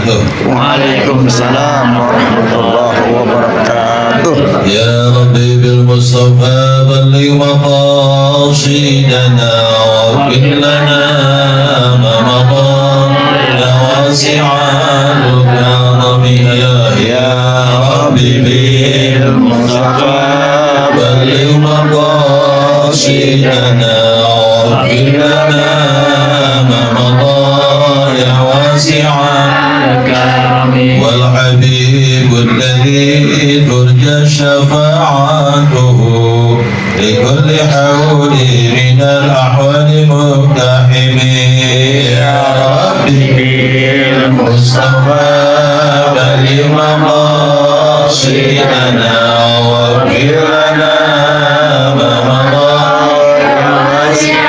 wabarakatuh. Waalaikumsalam warahmatullahi wabarakatuh. Ya Rabbi bil Mustafa balligh maqasidana wa qil lana ma madha ya wasi'al karami ya Rabbi bil Mustafa balligh maqasidana wa qil lana ma madha ya wasi'al karami wal habib alladhi ترجى شفاعته لكل حول من الأحوال مقتحم يا ربي بالمصطفى بلغ مقاصدنا واغفر لنا ما مضى واسع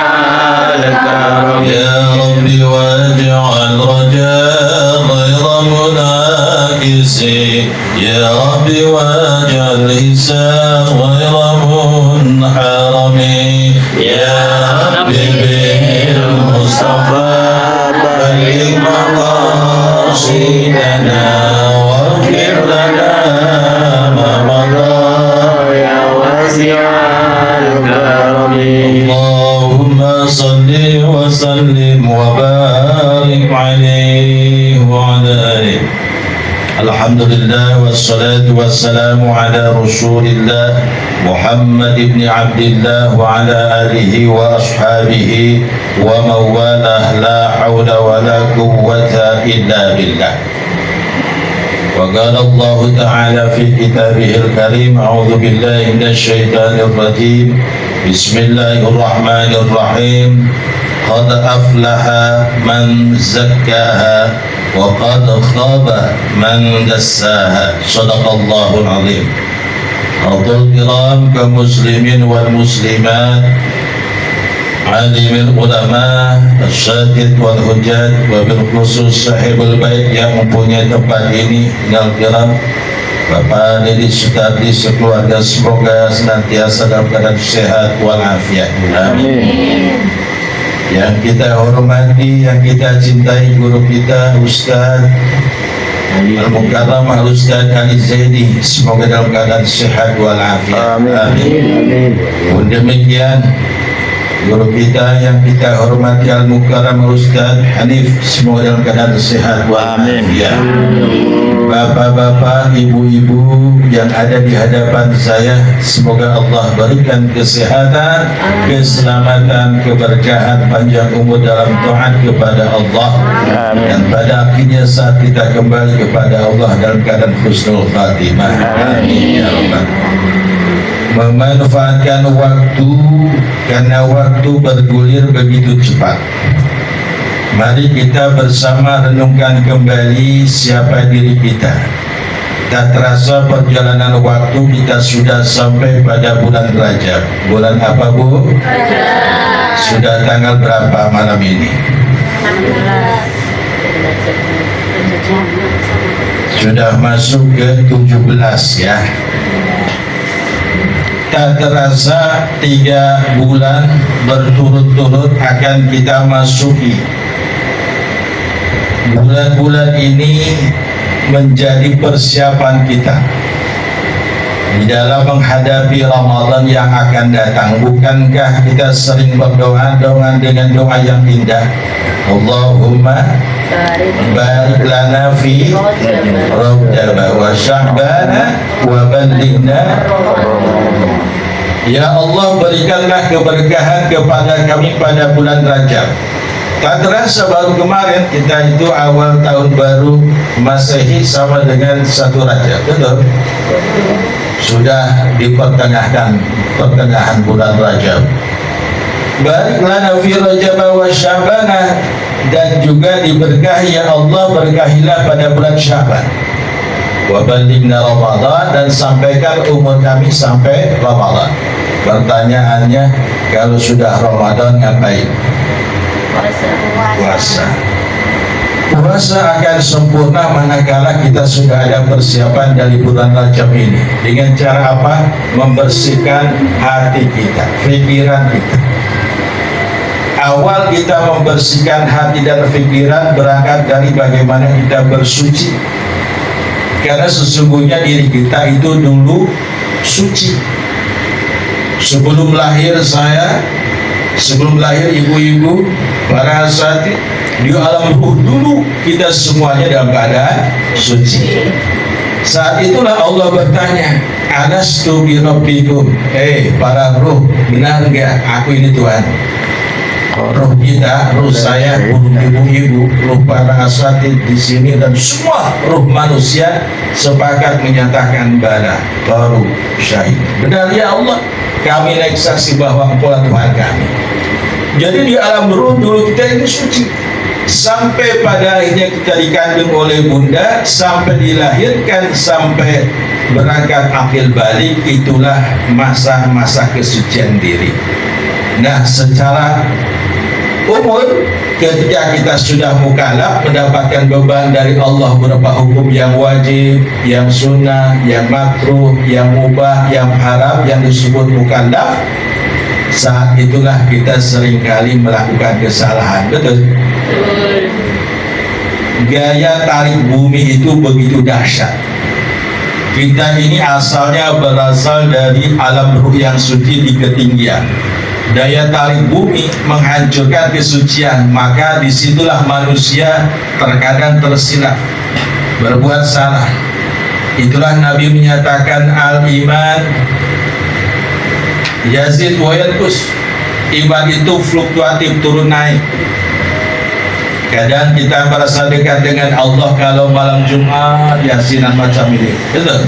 الكرم يا ربي واجعل رجاء غير مناكس يا ربي واجعل حساب غير منحرم يا ربي بالمصطفى بلغ مقاصدنا واغفر لنا ما مضى يا واسع الكرم اللهم صل وسلم وبارك عليه وعلى آله. Alhamdulillah wassalatu wassalamu ala rasulillah Muhammad ibn Abdillah wa ala alihi wa ashabihi wa mawalah la hawla wa la quwwata illa billah. Wa qala Allah ta'ala fi kitabihil karim a'udhu billahi minash shaitanir rajim bismillahirrahmanirrahim qad aflaha man zakkaha وقد خاب من دساها صدق الله العظيم. حضور الكرام kaum muslimin wal muslimat, alimil ulama, asyadid wal hujjat, wa bil khusus sahibul bait yang mempunyai tempat ini, yang kiram Bapak Dedi Sukadi sekeluarga, semoga senantiasa dalam keadaan sehat walafiat. Amin. Yang kita hormati, yang kita cintai guru kita Ustaz Al-Mukarram Al-Ustaz Ali Zaidi, semoga dalam keadaan sehat walafiat. Amin. Pun demikian guru kita yang kita hormati Al-Mukarram Al-Ustaz Hanif, semoga dalam keadaan sehat walafiat. Bapak-bapak, ibu-ibu yang ada di hadapan saya, semoga Allah berikan kesehatan, keselamatan, keberkahan, panjang umur dalam taat kepada Allah. Amin. Dan pada akhirnya saat kita kembali kepada Allah dalam keadaan husnul khatimah. Amin ya Rabbal. Memanfaatkan waktu karena waktu bergulir begitu cepat. Mari kita bersama renungkan kembali siapa diri kita. Tak terasa perjalanan waktu kita sudah sampai pada bulan Rajab. Bulan apa Bu? Rajab. Sudah tanggal berapa malam ini? Sudah masuk ke 17 ya. Tak terasa 3 bulan berturut-turut akan kita masuki. Bulan-bulan ini menjadi persiapan kita di dalam menghadapi Ramadan yang akan datang. Bukankah kita sering berdoa dengan doa yang indah? Allahumma barik lana fi Rajab wa Sya'ban wa ballighna. Ya Allah, berikanlah keberkahan kepada kami pada bulan Rajab. Tak terasa baru kemarin kita itu awal tahun baru Masehi sama dengan 1 Rajab, betul? Sudah di pertengahan bulan Rajab. Barik lana fi Rajab wa Sya'ban, dan juga diberkahi ya Allah, berkahilah pada bulan Sya'ban. Wa ballighna Ramadan, dan sampaikan umur kami sampai Ramadan. Pertanyaannya, kalau sudah Ramadan ngapain? Puasa akan sempurna manakala kita sudah ada persiapan dari bulan Rajab ini. Dengan cara apa? Membersihkan hati kita, pikiran kita. Awal kita membersihkan hati dan pikiran berangkat dari bagaimana kita bersuci. Karena sesungguhnya diri kita itu dulu suci. Sebelum lahir saya, sebelum lahir ibu-ibu, para asatidz, di alam ruh dulu kita semuanya dalam keadaan suci. Saat itulah Allah bertanya, Alastu bi rabbikum, para ruh, benar enggak aku ini Tuhan? Ruh kita, ruh saya, ruh ibu-ibu, ruh para asatidz di sini dan semua ruh manusia sepakat menyatakan bala, baru syahid. Benar ya Allah, kami naik saksi bahwa Engkaulah Tuhan kami. Jadi di alam ruh dulu kita ini suci. Sampai pada akhirnya kita dikandung oleh bunda, sampai dilahirkan, sampai berangkat akil balik, itulah masa-masa kesucian diri. Nah, secara umur, ketika kita sudah mukallaf, mendapatkan beban dari Allah berupa hukum yang wajib, yang sunnah, yang makruh, yang mubah, yang haram, yang disebut mukallaf, saat itulah kita seringkali melakukan kesalahan. Betul? Gaya tarik bumi itu begitu dahsyat. Kita ini asalnya berasal dari alam ruh yang suci di ketinggian. Daya tarik bumi menghancurkan kesucian, maka disitulah manusia terkadang tersilap, berbuat salah. Itulah Nabi menyatakan al-iman yazid wa yanqus. Iman itu fluktuatif, turun naik. Kadang kita merasa dekat dengan Allah kalau malam Jumat yasinan macam ini, betul?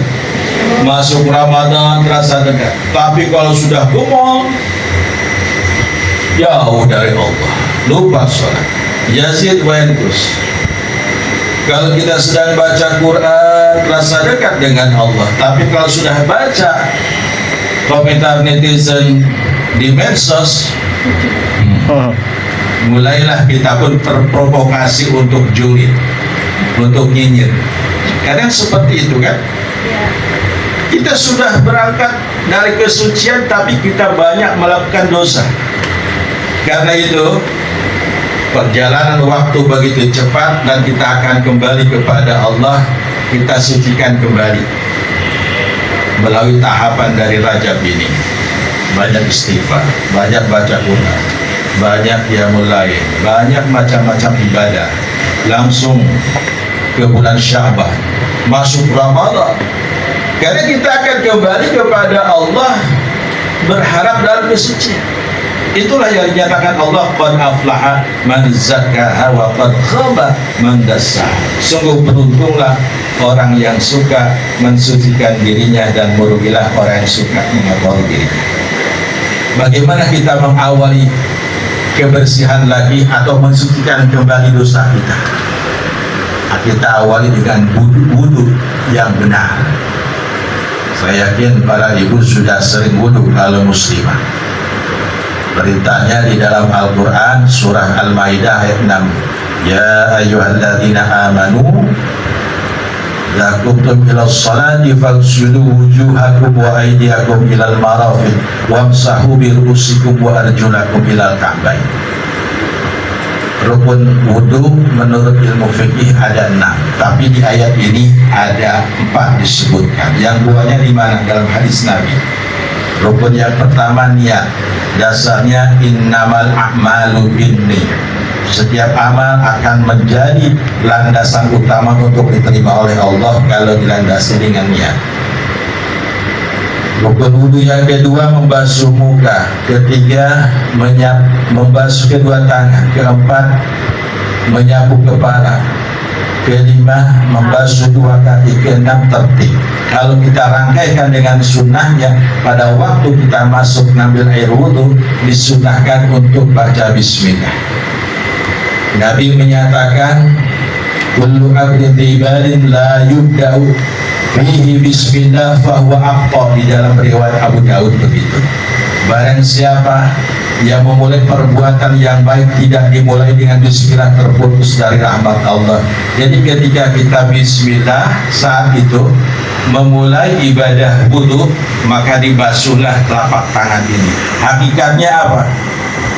Masuk Ramadan terasa dekat. Tapi kalau sudah gemuk, jauh dari Allah, lupa sholat, yazid wa yanqus. Kalau kita sedang baca Quran terasa dekat dengan Allah, tapi kalau sudah baca komentar netizen di medsos, mulailah kita pun terprovokasi untuk julid, untuk nyinyir. Kadang seperti itu kan? Kita sudah berangkat dari kesucian, tapi kita banyak melakukan dosa. Karena itu perjalanan waktu begitu cepat dan kita akan kembali kepada Allah. Kita sucikan kembali melalui tahapan dari Rajab ini. Banyak istighfar, banyak baca Quran, banyak qiyamul lail, banyak macam-macam ibadah. Langsung ke bulan Sya'ban, masuk Ramadan. Karena kita akan kembali kepada Allah, berharap dalam kesucian. Itulah yang dinyatakan Allah, qad aflaha man zakkaha wa qad khaba man dassaha. Sungguh beruntunglah orang yang suka mensucikan dirinya dan merugilah orang yang suka mengotori dirinya. Bagaimana kita mengawali kebersihan lagi atau mensucikan kembali dosa kita? Kita awali dengan wudu yang benar. Saya yakin para ibu sudah sering wudu kalau muslimah. Perintahnya di dalam Al-Quran surah Al-Maidah ayat 6. Ya ayyuhalladzina amanu idza qumtum ilas salati faghsilu wujuhakum wa aydiyakum ilal marafiq wamsahu bi ru'usikum wa arjulakum ilal ka'bayn. Rukun wudu menurut ilmu fikih ada 6, tapi di ayat ini ada 4 disebutkan. Yang duanya di mana? Dalam hadis Nabi. Rukun yang pertama niat. Dasarnya innamal a'malu binniyat. Setiap amal akan menjadi landasan utama untuk diterima oleh Allah kalau dilandasi dengan niat. Rukun wudu yang kedua membasuh muka, ketiga membasuh kedua tangan, keempat menyapu kepala, kelima membasuh dua kaki, keenam tertib. Kalau kita rangkaikan dengan sunnahnya, pada waktu kita masuk ngambil air wudu disunnahkan untuk baca bismillah. Nabi menyatakan kullu abdin ibarin la yubda'u fihi bismillah fahuwa aqta, di dalam riwayat Abu Daud begitu. Barang siapa yang memulai perbuatan yang baik tidak dimulai dengan bismillah, terputus dari rahmat Allah. Jadi ketika kita bismillah saat itu memulai ibadah wudu, maka dibasuhlah telapak tangan ini. Hakikatnya apa?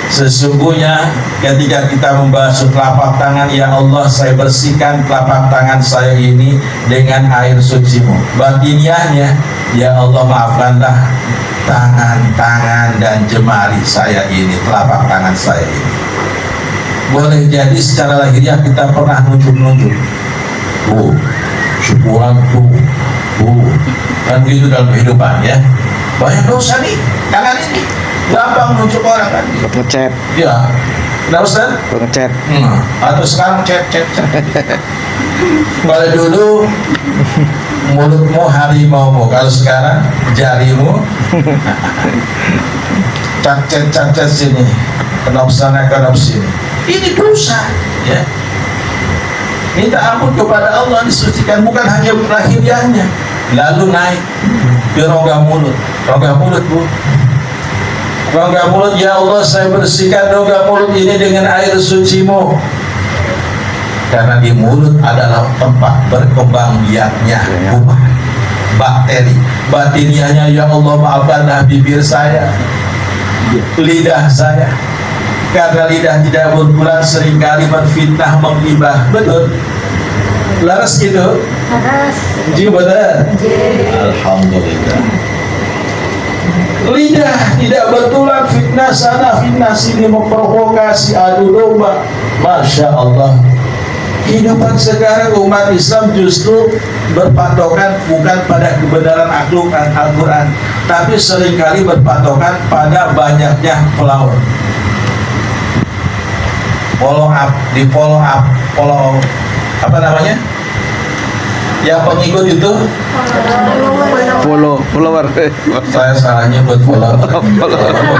Sesungguhnya ketika kita membasuh telapak tangan, ya Allah, saya bersihkan telapak tangan saya ini dengan air suci-Mu. Batiniahnya, ya Allah, maafkanlah tangan-tangan dan jemari saya ini, telapak tangan saya ini. Boleh jadi secara lahiriah kita pernah nunjuk-nunjuk, syukuran kan begitu dalam kehidupan ya. Banyak dosa nih, tangan ini gampang nunjuk orang kan. Ngecat. Ya, nah Ustaz? Ngecat. Atau sekarang chat. Kalau dulu mulutmu harimaumu, kalau sekarang jarimu cacet sini, kenop sana kenop sini. Ini dosa, ya. Minta ampun kepada Allah, disucikan bukan hanya lahiriahnya, lalu naik ke rongga mulut. Rongga mulut, Bu. Rongga mulut, ya Allah, saya bersihkan rongga mulut ini dengan air suci-Mu. Karena di mulut adalah tempat berkembang biaknya kuman, bakteri. Batiniahnya, ya Allah, maafkanlah bibir saya, lidah saya. Karena lidah tidak berbulan seringkali menfitnah, menggibah. Betul? Laras gitu? Laras. Ji, betul? Alhamdulillah. Lidah tidak bertulang, fitnah sana fitnah sini, memprovokasi, adu domba. Masya Allah. Kehidupan sekarang umat Islam justru berpatokan bukan pada kebenaran Al-Quran, tapi seringkali berpatokan pada banyaknya follower. Follow apa namanya? Yang pengikut itu follower. Saya salahnya buat follower.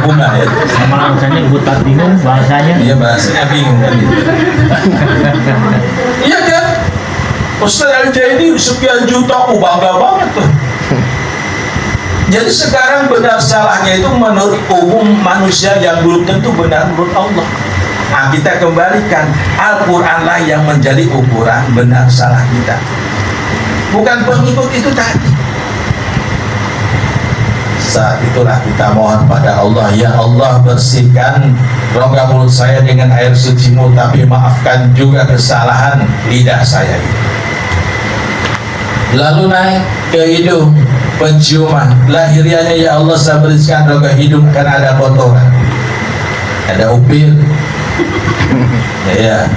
Bunga ya. Sama bahasanya buta bingung bahasanya. Iya, bahasanya bingung kan gitu. Iya kan? Ustaz Al-Jaidi sekian juta, aku bangga banget tuh. Jadi sekarang benar salahnya itu menurut umum manusia yang belum tentu benar menurut Allah. Nah, kita kembalikan Al-Quranlah yang menjadi ukuran benar salah kita, bukan pengikut itu tadi. Saat itulah kita mohon pada Allah, ya Allah, bersihkan rongga mulut saya dengan air suci-Mu, tapi maafkan juga kesalahan lidah saya ini. Lalu naik ke hidung, penciuman. Lahiriahnya, ya Allah, saya bersihkan rongga hidung karena ada kotoran, ada upil. Ya,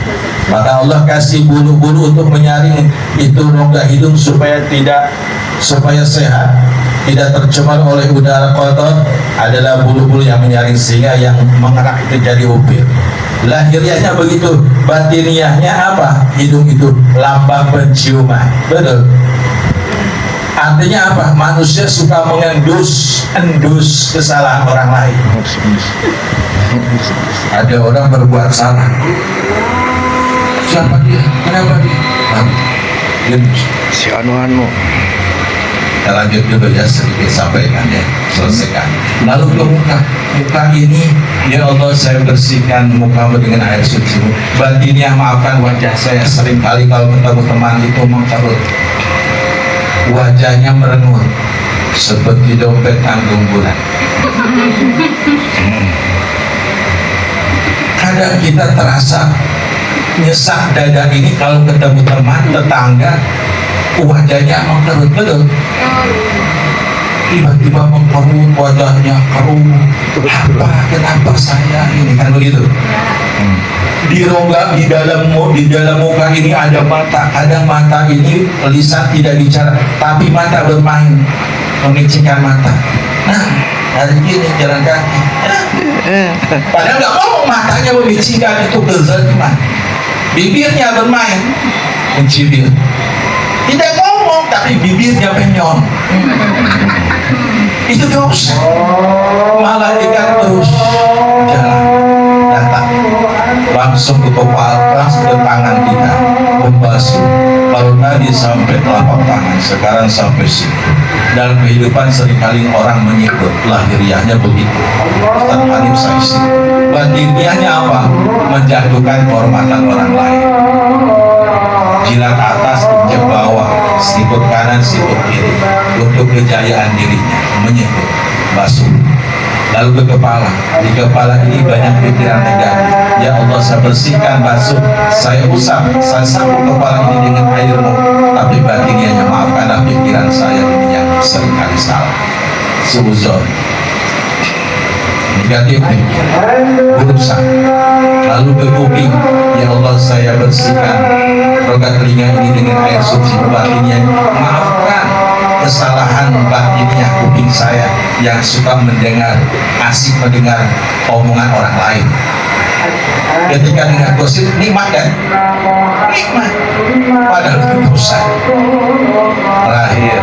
maka Allah kasih bulu-bulu untuk menyaring itu rongga hidung supaya sehat, tidak tercemar oleh udara kotor. Adalah bulu-bulu yang menyaring sehingga yang mengerak itu jadi upil. Lahiriahnya begitu, batiniahnya apa? Hidung itu lambang penciuman. Betul. Artinya apa? Manusia suka mengendus kesalahan orang lain. Ada orang berbuat salah. Siapa dia? Kenapa dia? Si anu. Kita lanjut dulu ya, sedikit sampaikan ya, selesaikan. Lalu ke muka ini, ya Allah, saya bersihkan mukamu dengan air suci-Mu. Batiniah, maafkan wajah saya, seringkali kalau ketemu teman itu mengkerut, wajahnya merengut seperti dompet tanggung bulan. Kadang kita terasa nyesak dada ini kalau ketemu teman, tetangga, wajahnya mengkerut. Betul? Tiba-tiba mengkerut, wajahnya keruh. Kenapa saya ini, kan begitu? Di rongga, di dalam muka ini ada mata. Kadang mata ini, lisan tidak bicara, tapi mata bermain, memicikkan mata. Nah, hari ini jalan kaki. Padahal nggak ngomong, matanya memicikkan, itu kezaliman. Bibirnya bermain, mencibir. Tidak ngomong, tapi bibirnya penyon. Itu dosa. Malaikat terus jalan, datang, langsung ke kepala, langsung ke tangan kita, membasuh. Kalau tadi sampai telapak tangan, sekarang sampai siku. Dalam kehidupan seringkali orang menyebut lahiriahnya begitu. Ustaz Halim Saisi. Batiniahnya apa? Menjatuhkan kehormatan orang lain. Jilat atas, injek bawah, sikut kanan, sikut kiri, untuk kejayaan dirinya, menyebut basuh. lalu ke kepala. Di kepala ini banyak pikiran negatif. Ya Allah, saya bersihkan, basuh, saya usap, saya sapu kepala ini dengan airmu. Tapi batinnya maafkanlah pikiran saya ini yang seringkali salah. Suzon negatif thinking, buruk sangka. Lalu ke kuping, ya Allah, saya bersihkan roda telinga ini dengan air suci. Batinnya maafkan kesalahan batinnya kuping saya yang suka mendengar, asik mendengar omongan orang lain. Ketika dengar gosip, nikmat kan? Nikmat, padahal itu dosa. Terakhir,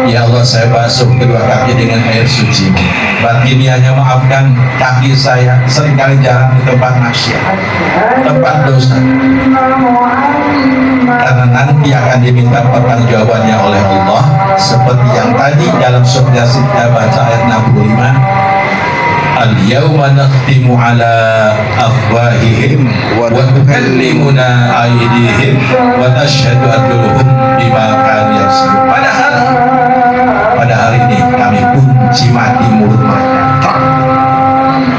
ya Allah, saya basuh kedua kaki dengan air suci. Batiniahnya maafkan kaki saya seringkali jarang di tempat maksiat, tempat dosa. Karena nanti akan diminta pertanggungjawabannya oleh Allah, seperti yang tadi dalam surat Yasin kita baca ayat 65. Al-yawma nakhtimu ala afwahihim wa tukallimuna aydihim wa tashhadu arjuluhum bima kanu yaksibun. Pada hari ini kami kunci mati mulut mereka.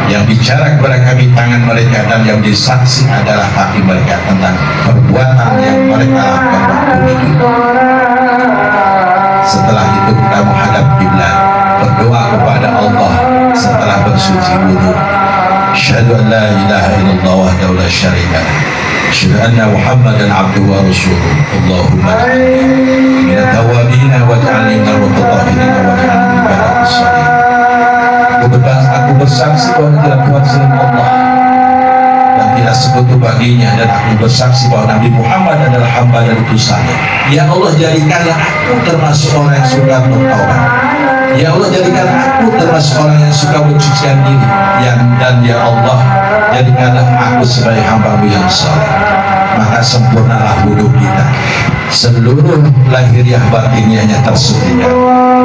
Yang bicara kepada kami tangan mereka, dan yang disaksi adalah hati mereka tentang perbuatan yang mereka lakukan waktu hidup. Setelah itu kita menghadap kiblat, berdoa kepada Allah setelah bersuci wudu. Asyhadu an la ilaha illallah wahdahu la syarika lah. Asyhadu anna Muhammadan abduhu wa rasuluh. Allahumma ja'alni minat tawwabin wa ja'alni minal mutatahhirin wa ja'alni min ibadati shalihin. Aku bersaksi bahwa tidak Tuhan selain Allah dan tidak sekutu baginya, dan aku bersaksi bahwa Nabi Muhammad adalah hamba dan utusannya. Ya Allah, jadikanlah aku termasuk orang yang suka bertaubat. Ya Allah, jadikan aku termasuk orang yang suka mencucikan diri. Dan ya Allah, jadikanlah aku sebagai hamba-Mu yang saleh. Maka sempurnalah wudhu kita, seluruh lahiriah batiniahnya tersucikan.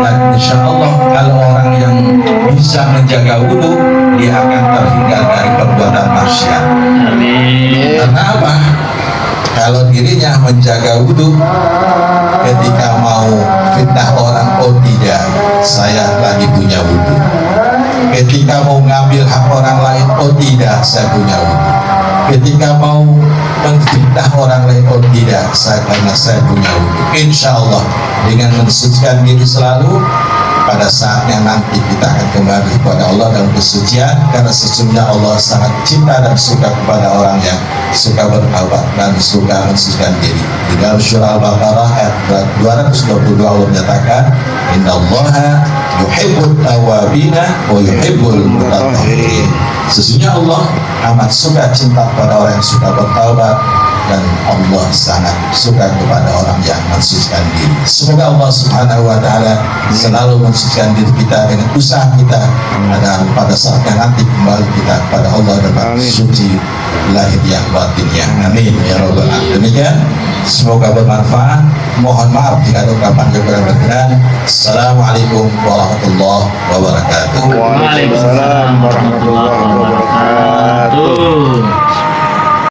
Dan insya Allah, kalau orang yang bisa menjaga wudhu, dia akan terhindar dari perbuatan maksiat. Amin. Karena apa? Kalau dirinya menjaga wudhu, ketika mau fitnah orang, oh tidak, saya lagi punya wudhu. Ketika mau ngambil hak orang lain, oh tidak, saya punya wudhu. Ketika mau menfitnah orang lain, oh tidak, karena saya punya wudhu. Insya Allah, dengan mensucikan diri selalu, pada saatnya nanti kita akan kembali kepada Allah dalam kesucian, karena sesungguhnya Allah sangat cinta dan suka kepada orang yang suka bertaubat dan suka mensucikan diri. Di dalam surah Al-Baqarah ayat 222 Allah menyatakan, innallaha yuhibbut tawwabina wa yuhibbul mutatahhirin. Sesungguhnya Allah amat suka cinta kepada orang yang suka bertaubat, dan Allah sangat suka kepada orang yang mensucikan diri. Semoga Allah Subhanahu wa Ta'ala selalu mensucikan diri kita dengan usaha kita, dan pada saatnya nanti kembali kita kepada Allah dalam suci lahiriah batinnya. Amin ya rabbal alamin. Demikian, semoga bermanfaat. Mohon maaf jika ada ungkapan yang kurang berkenan. Assalamualaikum warahmatullahi wabarakatuh. Waalaikumsalam warahmatullahi wabarakatuh.